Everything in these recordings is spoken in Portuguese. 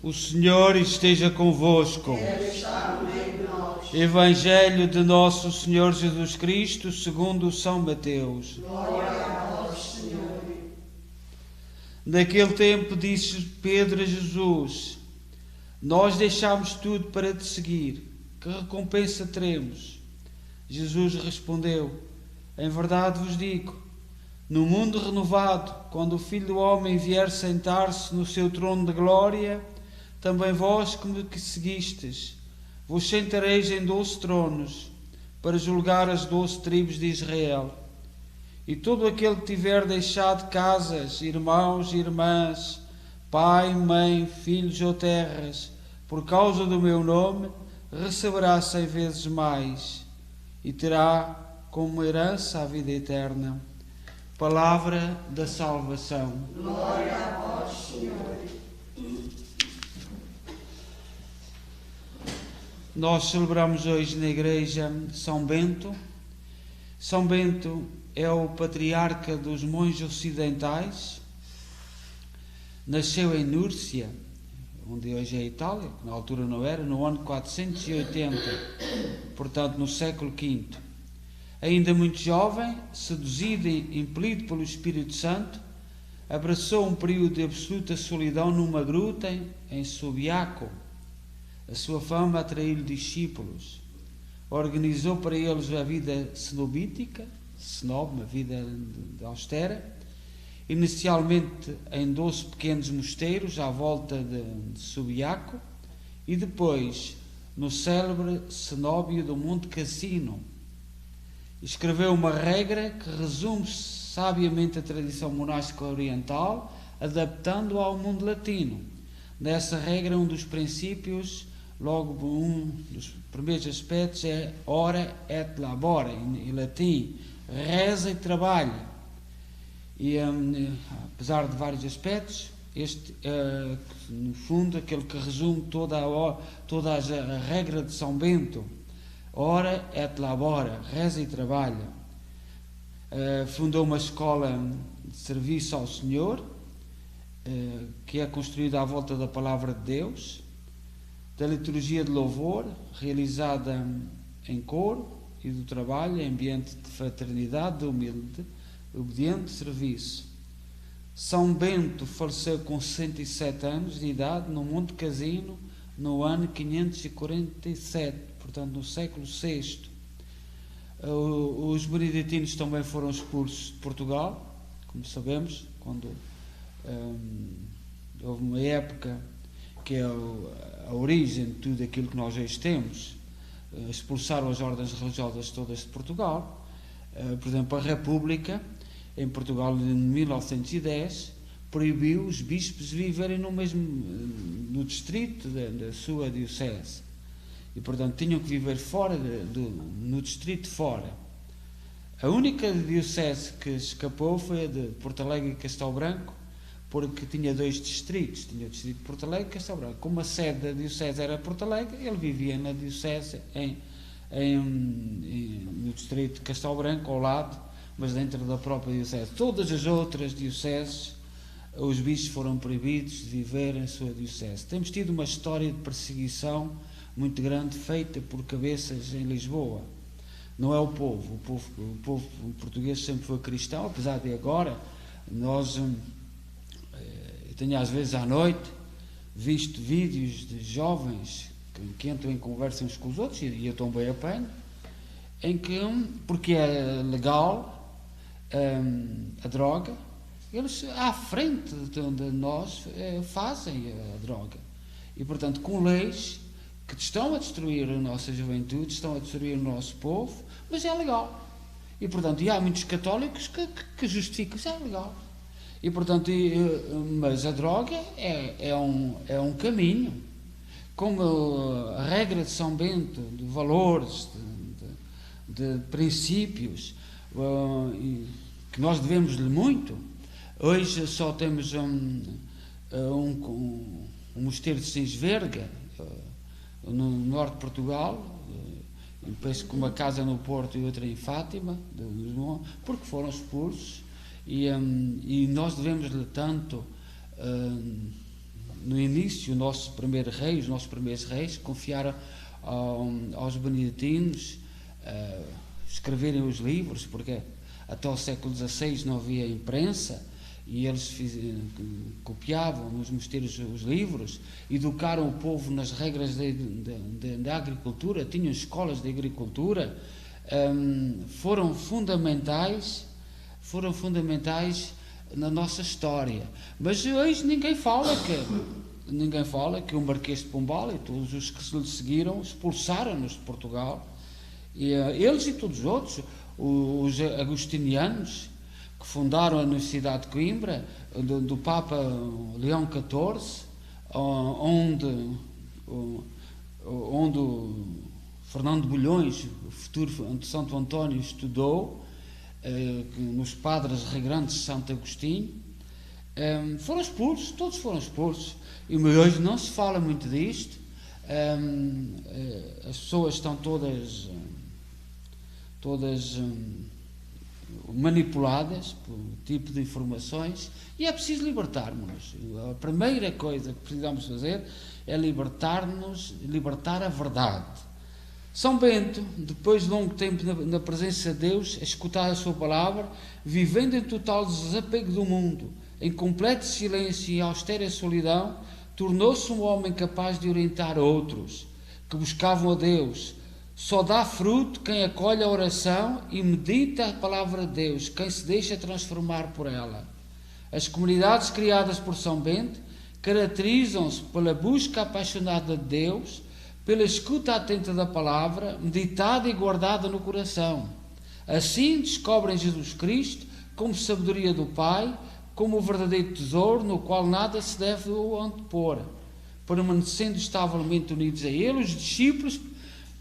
O Senhor esteja convosco. Evangelho de nosso Senhor Jesus Cristo, segundo São Mateus. Glória a vós, Senhor. Naquele tempo disse Pedro a Jesus: Nós deixámos tudo para te seguir. Que recompensa teremos? Jesus respondeu: Em verdade vos digo, no mundo renovado, quando o Filho do Homem vier sentar-se no seu trono de glória, também vós que me seguistes, vos sentareis em 12 tronos, para julgar as 12 tribos de Israel. E todo aquele que tiver deixado casas, irmãos e irmãs, pai, mãe, filhos ou terras, por causa do meu nome, receberá 100 vezes mais, e terá como herança a vida eterna. Palavra da salvação. Glória a vós, Senhor. Nós celebramos hoje na igreja São Bento. São Bento é o patriarca dos monges ocidentais. Nasceu em Núrcia, onde hoje é a Itália, que na altura não era, no ano 480, portanto no século V. Ainda muito jovem, seduzido e impelido pelo Espírito Santo, abraçou um período de absoluta solidão numa gruta em Subiaco. A sua fama atraiu-lhe discípulos. Organizou para eles a vida cenobítica, uma vida austera, inicialmente em 12 pequenos mosteiros à volta de Subiaco e depois no célebre cenóbio do Monte Cassino. Escreveu uma regra que resume sabiamente a tradição monástica oriental, adaptando-a ao mundo latino. Nessa regra, um dos princípios, logo um dos primeiros aspectos, é ora et labora, em latim, reza e trabalha. E apesar de vários aspectos, este é, no fundo, aquele que resume toda a regra de São Bento. Ora et labora, reza e trabalha. Fundou uma escola de serviço ao Senhor, que é construída à volta da Palavra de Deus, da liturgia de louvor, realizada em coro e do trabalho, em ambiente de fraternidade, de humilde, obediente serviço. São Bento faleceu com 67 anos de idade no Monte Cassino, no ano 547, portanto no século VI. Os beneditinos também foram expulsos de Portugal, como sabemos, quando houve uma época que é a origem de tudo aquilo que nós hoje temos. Expulsaram as ordens religiosas todas de Portugal. Por exemplo, a República, em Portugal, em 1910, proibiu os bispos viverem no distrito da sua diocese. E, portanto, tinham que viver fora, no distrito fora. A única diocese que escapou foi a de Porto Alegre e Castelo Branco, porque tinha 2 distritos, tinha o distrito de Porto Alegre e Castelo Branco. Como a sede da diocese era Porto Alegre, ele vivia na diocese no distrito de Castelo Branco, ao lado, mas dentro da própria diocese. Todas as outras dioceses, os bispos foram proibidos de viver em sua diocese. Temos tido uma história de perseguição muito grande, feita por cabeças em Lisboa. Não é o povo português sempre foi cristão, apesar de agora nós... Eu tenho às vezes à noite visto vídeos de jovens que entram em conversa uns com os outros, e eu também apanho, em que, porque é legal a droga, eles à frente de onde nós fazem a droga. E, portanto, com leis que estão a destruir a nossa juventude, estão a destruir o nosso povo, mas é legal. E, portanto, há muitos católicos que justificam, isso é legal. E, portanto, mas a droga é um caminho. Como a regra de São Bento, de valores, de princípios, que nós devemos-lhe muito. Hoje só temos um mosteiro de Sinsverga, no norte de Portugal, penso que uma casa no Porto e outra em Fátima, porque foram expulsos. E nós devemos-lhe tanto no início, os nossos primeiros reis, confiaram aos beneditinos escreverem os livros, porque até o século XVI não havia imprensa, e eles copiavam nos mosteiros os livros, educaram o povo nas regras da agricultura, tinham escolas de agricultura, foram fundamentais na nossa história. Mas hoje ninguém fala que o Marquês de Pombal e todos os que lhe seguiram expulsaram-nos de Portugal, e eles e todos os outros, os agostinianos, que fundaram a Universidade de Coimbra, do Papa Leão XIV, onde Fernando de Bulhões, o futuro de Santo António, estudou, nos padres regrantes de Santo Agostinho, foram expulsos, todos foram expulsos, e hoje não se fala muito disto. As pessoas estão todas manipuladas por tipo de informações, e é preciso libertar-nos. A primeira coisa que precisamos fazer é libertar a verdade. São Bento, depois de longo tempo na presença de Deus, a escutar a sua palavra, vivendo em total desapego do mundo, em completo silêncio e austera solidão, tornou-se um homem capaz de orientar outros, que buscavam a Deus. Só dá fruto quem acolhe a oração e medita a palavra de Deus, quem se deixa transformar por ela. As comunidades criadas por São Bento caracterizam-se pela busca apaixonada de Deus, pela escuta atenta da palavra, meditada e guardada no coração. Assim descobrem Jesus Cristo como sabedoria do Pai, como o verdadeiro tesouro no qual nada se deve antepor. Permanecendo estavelmente unidos a Ele, os discípulos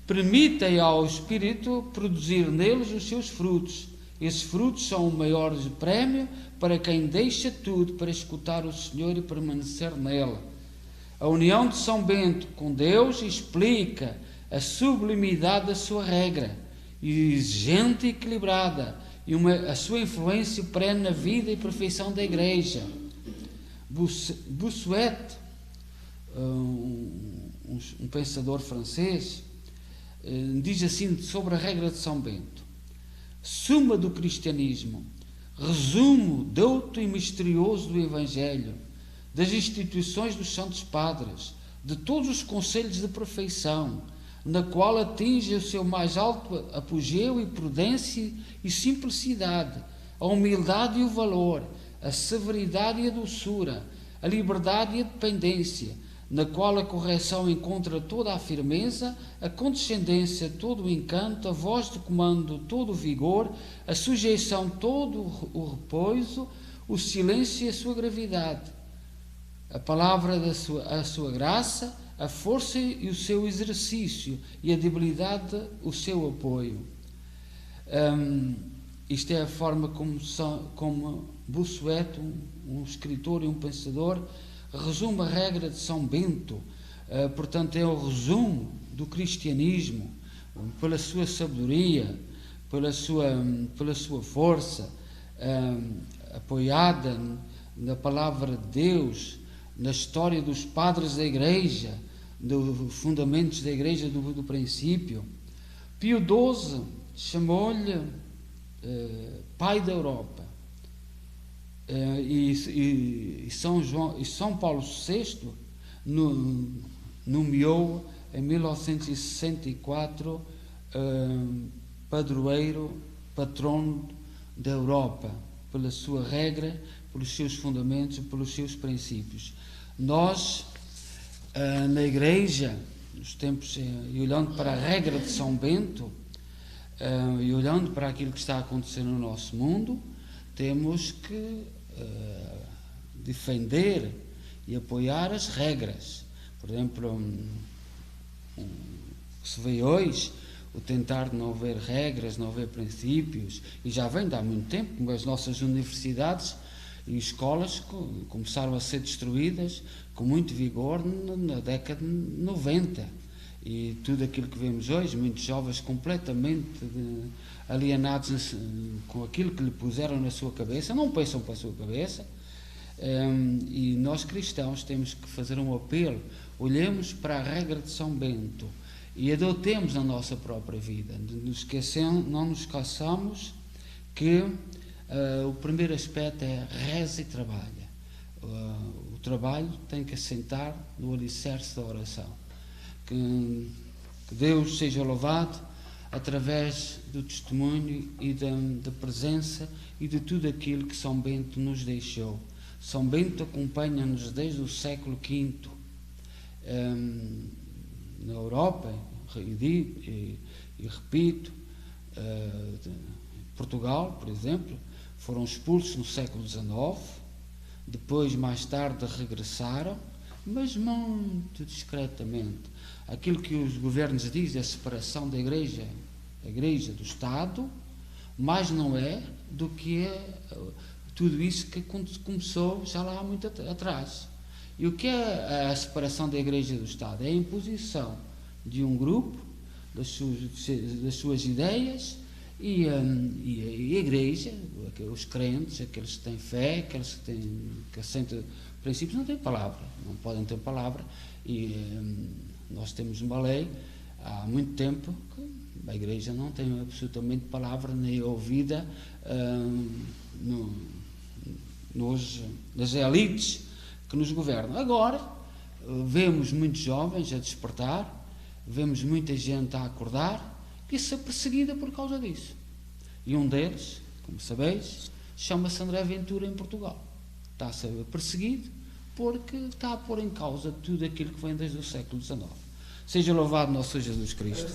permitem ao Espírito produzir neles os seus frutos. Esses frutos são o maior prémio para quem deixa tudo para escutar o Senhor e permanecer nele. A união de São Bento com Deus explica a sublimidade da sua regra, exigente e equilibrada, e a sua influência perene na vida e perfeição da Igreja. Bossuet, um pensador francês, diz assim sobre a regra de São Bento: suma do cristianismo, resumo douto e misterioso do Evangelho, das instituições dos santos padres, de todos os conselhos de perfeição, na qual atinge o seu mais alto apogeu e prudência e simplicidade, a humildade e o valor, a severidade e a doçura, a liberdade e a dependência, na qual a correção encontra toda a firmeza, a condescendência todo o encanto, a voz de comando todo o vigor, a sujeição todo o repouso, o silêncio e a sua gravidade, a palavra a sua graça, a força e o seu exercício, e a debilidade o seu apoio. Isto é a forma como Bossuet, um escritor e um pensador, resume a regra de São Bento. Portanto, é o resumo do cristianismo, pela sua sabedoria, pela sua força, apoiada na palavra de Deus, na história dos padres da Igreja, dos fundamentos da Igreja do princípio. Pio XII chamou-lhe Pai da Europa. E São Paulo VI nomeou em 1964 padroeiro, patrono da Europa, pela sua regra, pelos seus fundamentos, pelos seus princípios. Nós, na Igreja, nos tempos, e olhando para a regra de São Bento, e olhando para aquilo que está a acontecer no nosso mundo, temos que defender e apoiar as regras. Por exemplo, que se vê hoje, o tentar de não haver regras, não haver princípios, e já vem de há muito tempo, como as nossas universidades e escolas começaram a ser destruídas com muito vigor na década de 90. E tudo aquilo que vemos hoje, muitos jovens completamente alienados com aquilo que lhe puseram na sua cabeça, não pensam para a sua cabeça, E nós cristãos temos que fazer um apelo. Olhemos para a regra de São Bento e adotemos na nossa própria vida. Não nos esqueçamos que o primeiro aspecto é reza e trabalha. O trabalho tem que assentar no alicerce da oração. Que Deus seja louvado através do testemunho e da presença e de tudo aquilo que São Bento nos deixou. São Bento acompanha-nos desde o século V na Europa, e repito, Portugal, por exemplo, foram expulsos no século XIX, depois, mais tarde, regressaram, mas muito discretamente. Aquilo que os governos dizem, a separação da Igreja do Estado, mais não é do que é tudo isso que começou já lá muito atrás. E o que é a separação da Igreja do Estado? É a imposição de um grupo, das suas ideias, e a Igreja, os crentes, aqueles que têm fé, aqueles que assentam princípios, não têm palavra, não podem ter palavra, e nós temos uma lei há muito tempo que a Igreja não tem absolutamente palavra nem ouvida nas elites que nos governam. Agora, vemos muitos jovens a despertar, vemos muita gente a acordar, que ser perseguida por causa disso. E um deles, como sabeis, chama-se André Ventura em Portugal. Está a ser perseguido porque está a pôr em causa tudo aquilo que vem desde o século XIX. Seja louvado nosso Jesus Cristo.